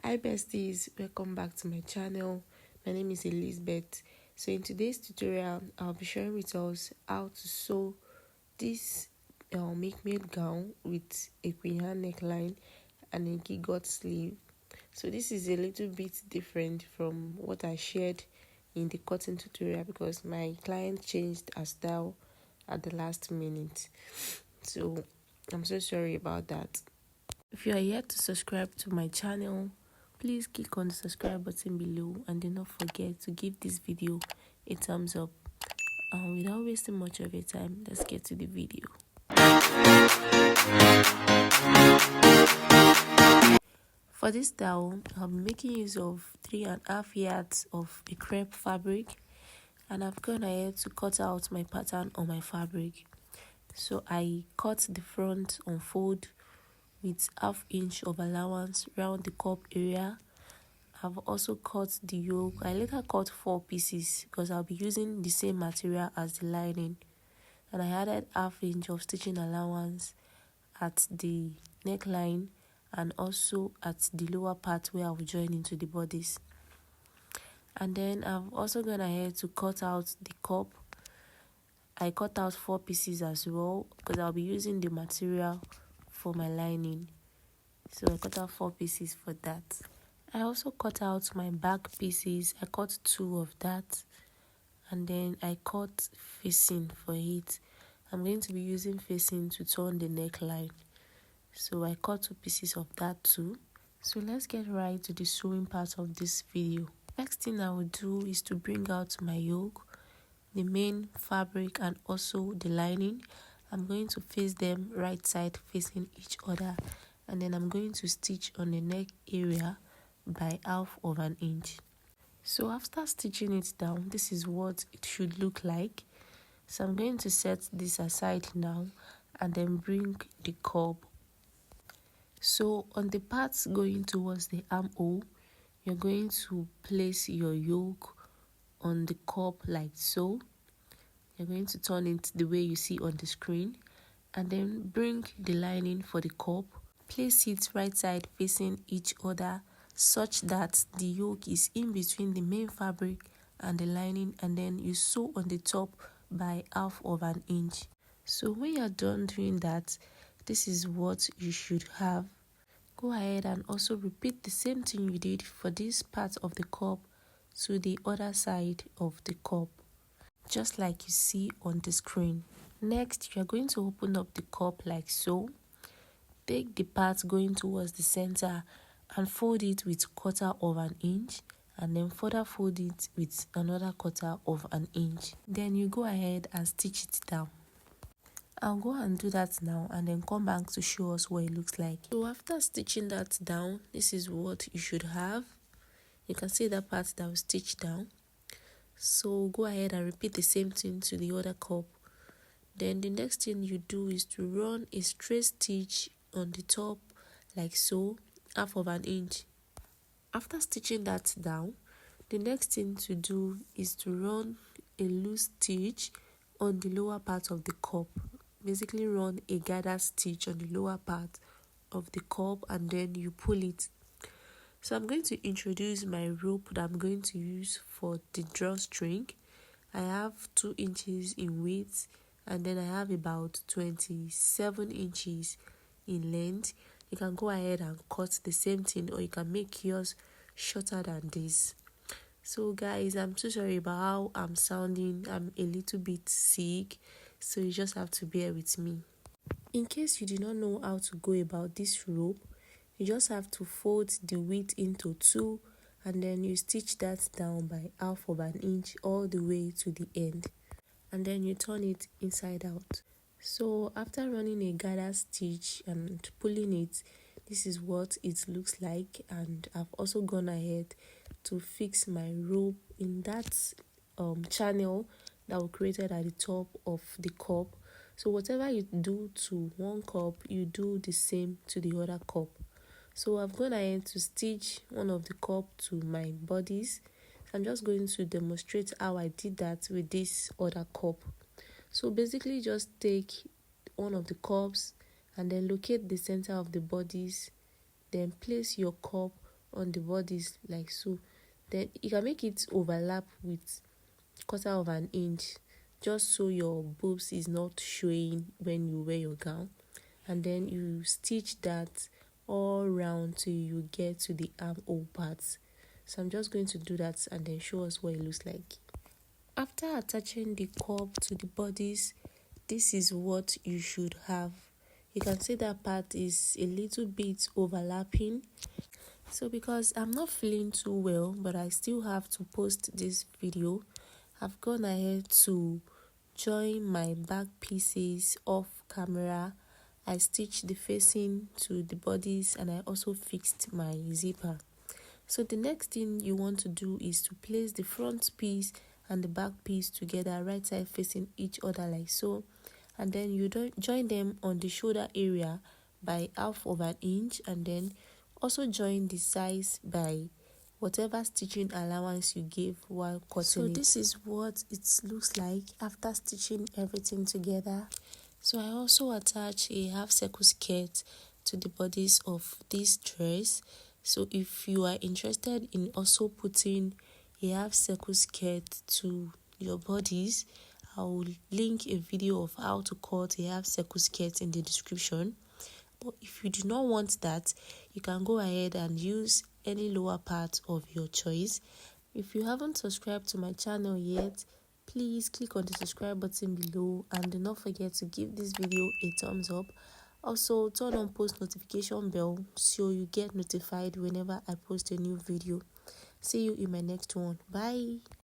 Hi besties, welcome back to my channel. My name is Elizabeth. So in today's tutorial, I'll be sharing with us how to sew this Milkmaid gown with a queen neckline and a giggle sleeve. So this is a little bit different from what I shared in the cutting tutorial because my client changed her style at the last minute. So I'm so sorry about that. If you are yet to subscribe to my channel, please click on the subscribe button below and do not forget to give this video a thumbs up. And without wasting much of your time, let's get to the video. For this style, I'll be making use of 3.5 yards of a crepe fabric, and I've gone ahead to cut out my pattern on my fabric. So I cut the front on fold with 1/2 inch of allowance around the cup area. I've also cut the yoke. I later cut 4 pieces because I'll be using the same material as the lining, and I added 1/2 inch of stitching allowance at the neckline and also at the lower part where I will join into the bodice. And then I've also gone ahead to cut out the cup. I cut out 4 pieces as well because I'll be using the material for my lining. So I cut out 4 pieces for that. I also cut out my back pieces. I cut 2 of that, and then I cut facing for it. I'm going to be using facing to turn the neckline. So I cut 2 pieces of that too. So let's get right to the sewing part of this video. Next thing I will do is to bring out my yoke, the main fabric and also the lining. I'm going to face them right side facing each other, and then I'm going to stitch on the neck area by 1/2 inch. So after stitching it down, this is what it should look like. So I'm going to set this aside now and then bring the curb. So on the parts going towards the armhole, you're going to place your yoke on the curb like so. You're going to turn it the way you see on the screen, and then bring the lining for the curb. Place it right side facing each other such that the yoke is in between the main fabric and the lining, and then you sew on the top by 1/2 inch. So when you're done doing that, this is what you should have. Go ahead and also repeat the same thing you did for this part of the cup to the other side of the cup, just like you see on the screen. Next, you're going to open up the cup like so. Take the part going towards the center and fold it with 1/4 inch, and then further fold it with another 1/4 inch. Then you go ahead and stitch it down. I'll go and do that now and then come back to show us what it looks like. So after stitching that down, this is what you should have. You can see that part that was stitched down. So go ahead and repeat the same thing to the other cup. Then the next thing you do is to run a straight stitch on the top like so, 1/2 inch. After stitching that down, the next thing to do is to run a loose stitch on the lower part of the cup. Basically run a gather stitch on the lower part of the cup and then you pull it. So I'm going to introduce my rope that I'm going to use for the drawstring. I have 2 inches in width, and then I have about 27 inches in length. You can go ahead and cut the same thing, or you can make yours shorter than this. So guys, I'm so sorry about how I'm sounding. I'm a little bit sick, so you just have to bear with me. In case you do not know how to go about this rope, you just have to fold the width into 2, and then you stitch that down by 1/2 inch all the way to the end, and then you turn it inside out. So after running a gather stitch and pulling it, this is what it looks like. And I've also gone ahead to fix my rope in that channel that we created at the top of the cup. So whatever you do to one cup, you do the same to the other cup. So I've gone ahead to stitch one of the cup to my bodies. So I'm just going to demonstrate how I did that with this other cup. So basically just take one of the cups and then locate the center of the bodies, then place your cup on the bodies like so. Then you can make it overlap with 1/4 inch, just so your boobs is not showing when you wear your gown. And then you stitch that all round till you get to the armhole parts. So I'm just going to do that and then show us what it looks like. After attaching the curve to the bodies, this is what you should have. You can see that part is a little bit overlapping. So because I'm not feeling too well, but I still have to post this video, I've gone ahead to join my back pieces off camera. I stitched the facing to the bodies and I also fixed my zipper. So the next thing you want to do is to place the front piece and the back piece together, right side facing each other like so. And then you don't join them on the shoulder area by 1/2 inch, and then also join the size by whatever stitching allowance you gave while cutting so this is what it looks like after stitching everything together. So I also attach a half circle skirt to the bodies of this dress. So if you are interested in also putting a half circle skirt to your bodies, I will link a video of how to cut a half circle skirt in the description. But if you do not want that, you can go ahead and use any lower part of your choice. If you haven't subscribed to my channel yet, please click on the subscribe button below and do not forget to give this video a thumbs up. Also, turn on post notification bell so you get notified whenever I post a new video. See you in my next one. Bye.